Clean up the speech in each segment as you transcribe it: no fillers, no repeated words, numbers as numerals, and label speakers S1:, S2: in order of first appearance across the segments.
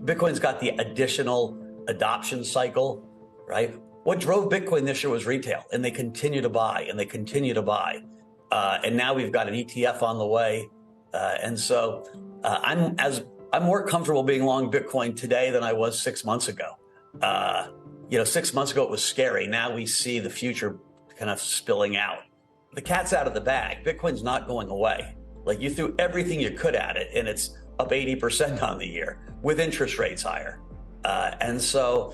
S1: Bitcoin's got the additional adoption cycle, right? What drove Bitcoin this year was retail, and they continue to buy, and they continue to buy. And now we've got an ETF on the way. And so I'm more comfortable being long Bitcoin today than I was 6 months ago. 6 months ago, it was scary. Now we see the future kind of spilling out. The cat's out of the bag. Bitcoin's not going away. Like, you threw everything you could at it, and it's up 80% on the year with interest rates higher. And so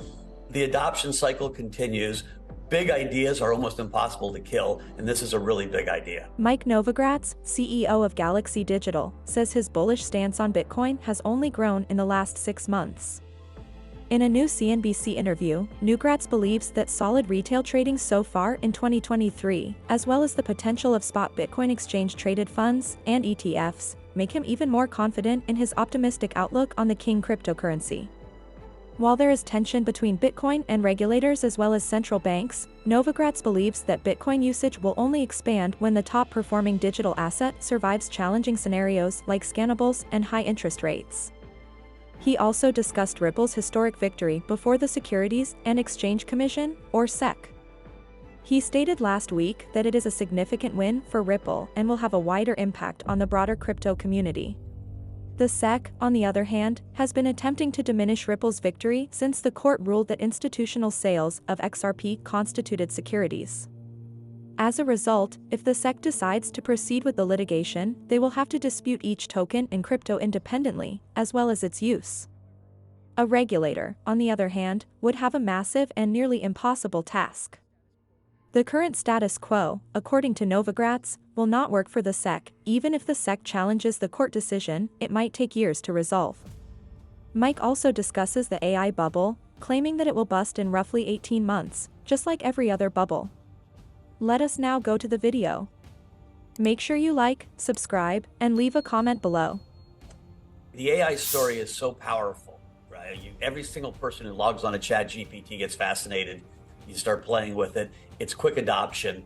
S1: the adoption cycle continues. Big ideas are almost impossible to kill, and this is a really big idea.
S2: Mike Novogratz, CEO of Galaxy Digital, says his bullish stance on Bitcoin has only grown in the last 6 months. In a new CNBC interview, Novogratz believes that solid retail trading so far in 2023, as well as the potential of spot Bitcoin exchange-traded funds and ETFs, make him even more confident in his optimistic outlook on the king cryptocurrency. While there is tension between Bitcoin and regulators as well as central banks, Novogratz believes that Bitcoin usage will only expand when the top-performing digital asset survives challenging scenarios like scannables and high interest rates. He also discussed Ripple's historic victory before the Securities and Exchange Commission, or SEC. He stated last week that it is a significant win for Ripple and will have a wider impact on the broader crypto community. The SEC, on the other hand, has been attempting to diminish Ripple's victory since the court ruled that institutional sales of XRP constituted securities. As a result, if the SEC decides to proceed with the litigation, they will have to dispute each token in crypto independently, as well as its use. A regulator, on the other hand, would have a massive and nearly impossible task. The current status quo, according to Novogratz, will not work for the SEC. Even if the SEC challenges the court decision, it might take years to resolve. Mike also discusses the AI bubble, claiming that it will bust in roughly 18 months, just like every other bubble. Let us now go to the video. Make sure you like, subscribe, and leave a comment below.
S1: The AI story is so powerful, right? Every single person who logs on to ChatGPT gets fascinated. You start playing with it. It's quick adoption.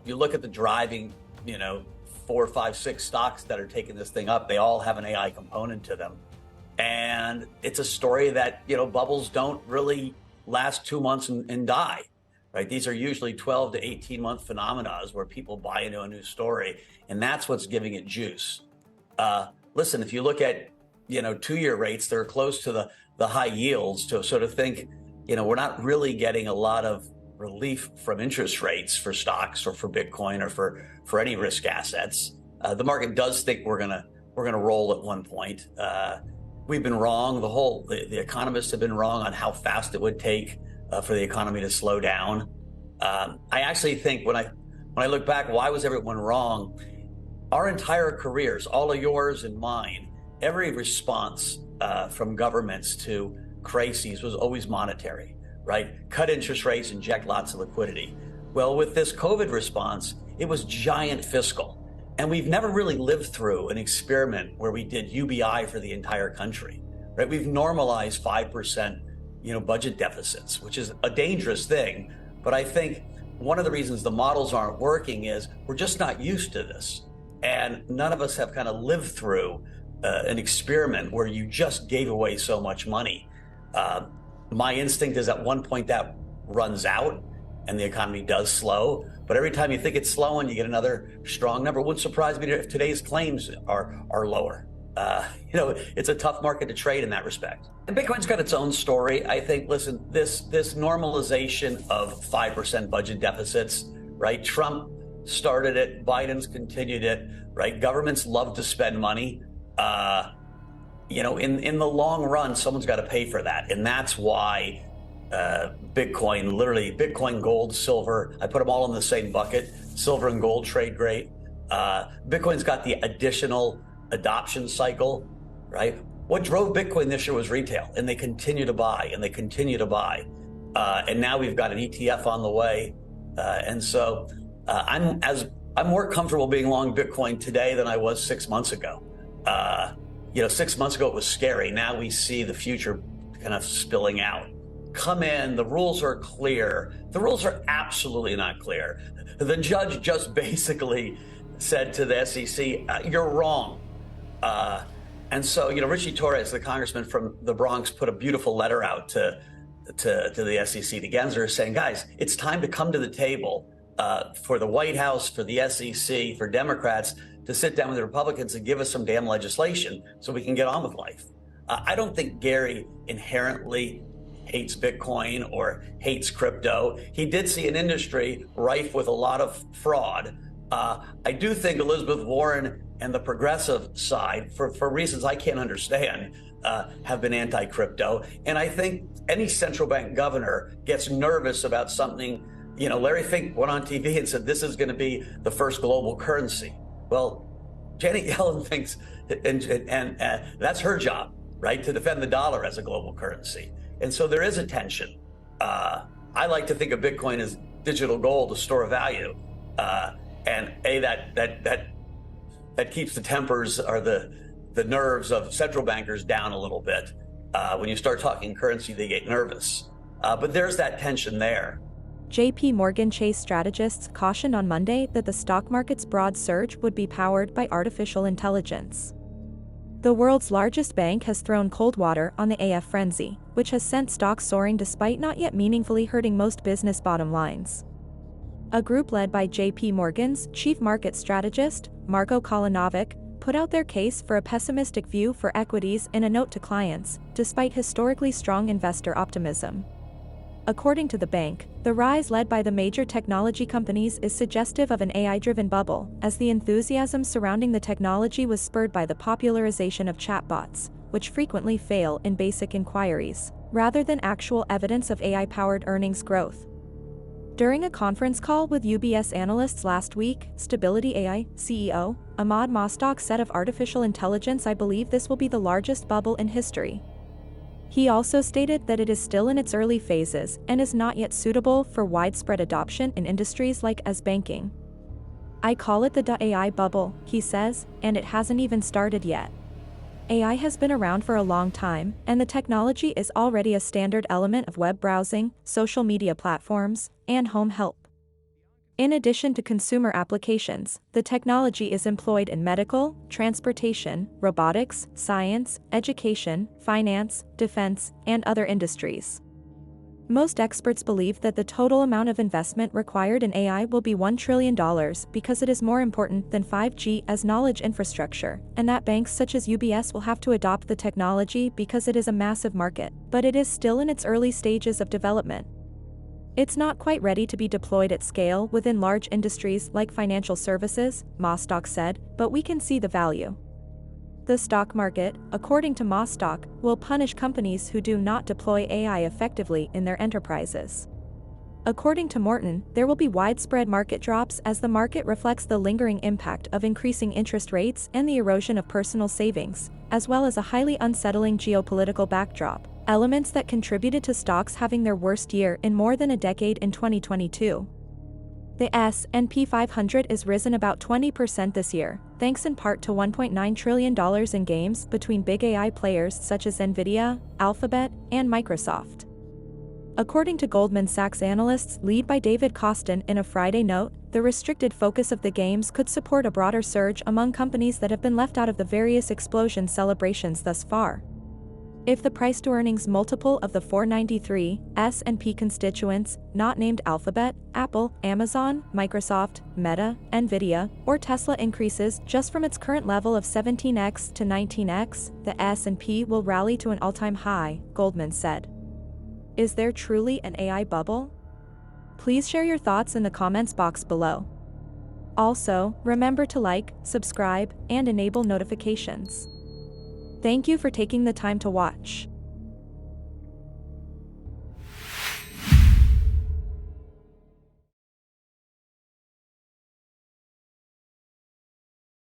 S1: You look at the driving, 4, 5, 6 stocks that are taking this thing up. They all have an AI component to them. And it's a story that, bubbles don't really last 2 months and die, right? These are usually 12 to 18 month phenomena where people buy into a new story. And that's what's giving it juice. Listen, if you look at, 2-year rates, they're close to the high yields to sort of think, we're not really getting a lot of relief from interest rates for stocks or for Bitcoin or for any risk assets. The market does think we're gonna roll at one point. We've been wrong. The economists have been wrong on how fast it would take for the economy to slow down. I actually think when I look back, why was everyone wrong? Our entire careers, all of yours and mine, every response from governments to crises was always monetary, right? Cut interest rates, inject lots of liquidity. Well, with this COVID response, it was giant fiscal. And we've never really lived through an experiment where we did UBI for the entire country, right? We've normalized 5%, budget deficits, which is a dangerous thing. But I think one of the reasons the models aren't working is we're just not used to this. And none of us have kind of lived through an experiment where you just gave away so much money. My instinct is at one point that runs out and the economy does slow. But every time you think it's slowing, you get another strong number. It wouldn't surprise me if today's claims are lower. It's a tough market to trade in that respect. And Bitcoin's got its own story. I think, listen, this normalization of 5% budget deficits, right? Trump started it, Biden's continued it, right? Governments love to spend money. In the long run, someone's got to pay for that. And that's why Bitcoin, gold, silver, I put them all in the same bucket. Silver and gold trade great. Bitcoin's got the additional adoption cycle, right? What drove Bitcoin this year was retail, and they continue to buy, and they continue to buy. And now we've got an ETF on the way. And so I'm more comfortable being long Bitcoin today than I was 6 months ago. 6 months ago, it was scary. Now we see the future kind of spilling out. Come in, the rules are clear. The rules are absolutely not clear. The judge just basically said to the SEC, you're wrong. And so, Richie Torres, the congressman from the Bronx, put a beautiful letter out to the SEC, to Gensler, saying, guys, it's time to come to the table for the White House, for the SEC, for Democrats to sit down with the Republicans and give us some damn legislation so we can get on with life. I don't think Gary inherently hates Bitcoin or hates crypto. He did see an industry rife with a lot of fraud. I do think Elizabeth Warren and the progressive side, for reasons I can't understand, have been anti-crypto. And I think any central bank governor gets nervous about something. Larry Fink went on TV and said, this is going to be the first global currency. Well, Janet Yellen thinks, and that's her job, right, to defend the dollar as a global currency. And so there is a tension. I like to think of Bitcoin as digital gold, a store of value. And that keeps the tempers or the nerves of central bankers down a little bit. When you start talking currency, they get nervous. But there's that tension there.
S2: JP Morgan Chase strategists cautioned on Monday that the stock market's broad surge would be powered by artificial intelligence. The world's largest bank has thrown cold water on the AF frenzy, which has sent stocks soaring despite not yet meaningfully hurting most business bottom lines. A group led by JP Morgan's chief market strategist, Marko Kolanovic, put out their case for a pessimistic view for equities in a note to clients, despite historically strong investor optimism. According to the bank, the rise led by the major technology companies is suggestive of an AI-driven bubble, as the enthusiasm surrounding the technology was spurred by the popularization of chatbots, which frequently fail in basic inquiries, rather than actual evidence of AI-powered earnings growth. During a conference call with UBS analysts last week, Stability AI CEO, Ahmad Mostak said of artificial intelligence, "I believe this will be the largest bubble in history." He also stated that it is still in its early phases and is not yet suitable for widespread adoption in industries like as banking. "I call it the AI bubble," he says, "and it hasn't even started yet. AI has been around for a long time, and the technology is already a standard element of web browsing, social media platforms, and home help. In addition to consumer applications, the technology is employed in medical, transportation, robotics, science, education, finance, defense, and other industries." Most experts believe that the total amount of investment required in AI will be $1 trillion because it is more important than 5G as knowledge infrastructure, and that banks such as UBS will have to adopt the technology because it is a massive market, but it is still in its early stages of development. It's not quite ready to be deployed at scale within large industries like financial services, Mostak said, but we can see the value. The stock market, according to Mostak, will punish companies who do not deploy AI effectively in their enterprises. According to Morton, there will be widespread market drops as the market reflects the lingering impact of increasing interest rates and the erosion of personal savings, as well as a highly unsettling geopolitical backdrop, elements that contributed to stocks having their worst year in more than a decade in 2022. The S&P 500 is risen about 20% this year, thanks in part to $1.9 trillion in gains between big AI players such as Nvidia, Alphabet, and Microsoft. According to Goldman Sachs analysts led by David Kostin in a Friday note, the restricted focus of the games could support a broader surge among companies that have been left out of the various explosion celebrations thus far. If the price-to-earnings multiple of the 493 S&P constituents, not named Alphabet, Apple, Amazon, Microsoft, Meta, Nvidia, or Tesla increases just from its current level of 17x to 19x, the S&P will rally to an all-time high, Goldman said. Is there truly an AI bubble? Please share your thoughts in the comments box below. Also, remember to like, subscribe, and enable notifications. Thank you for taking the time to watch.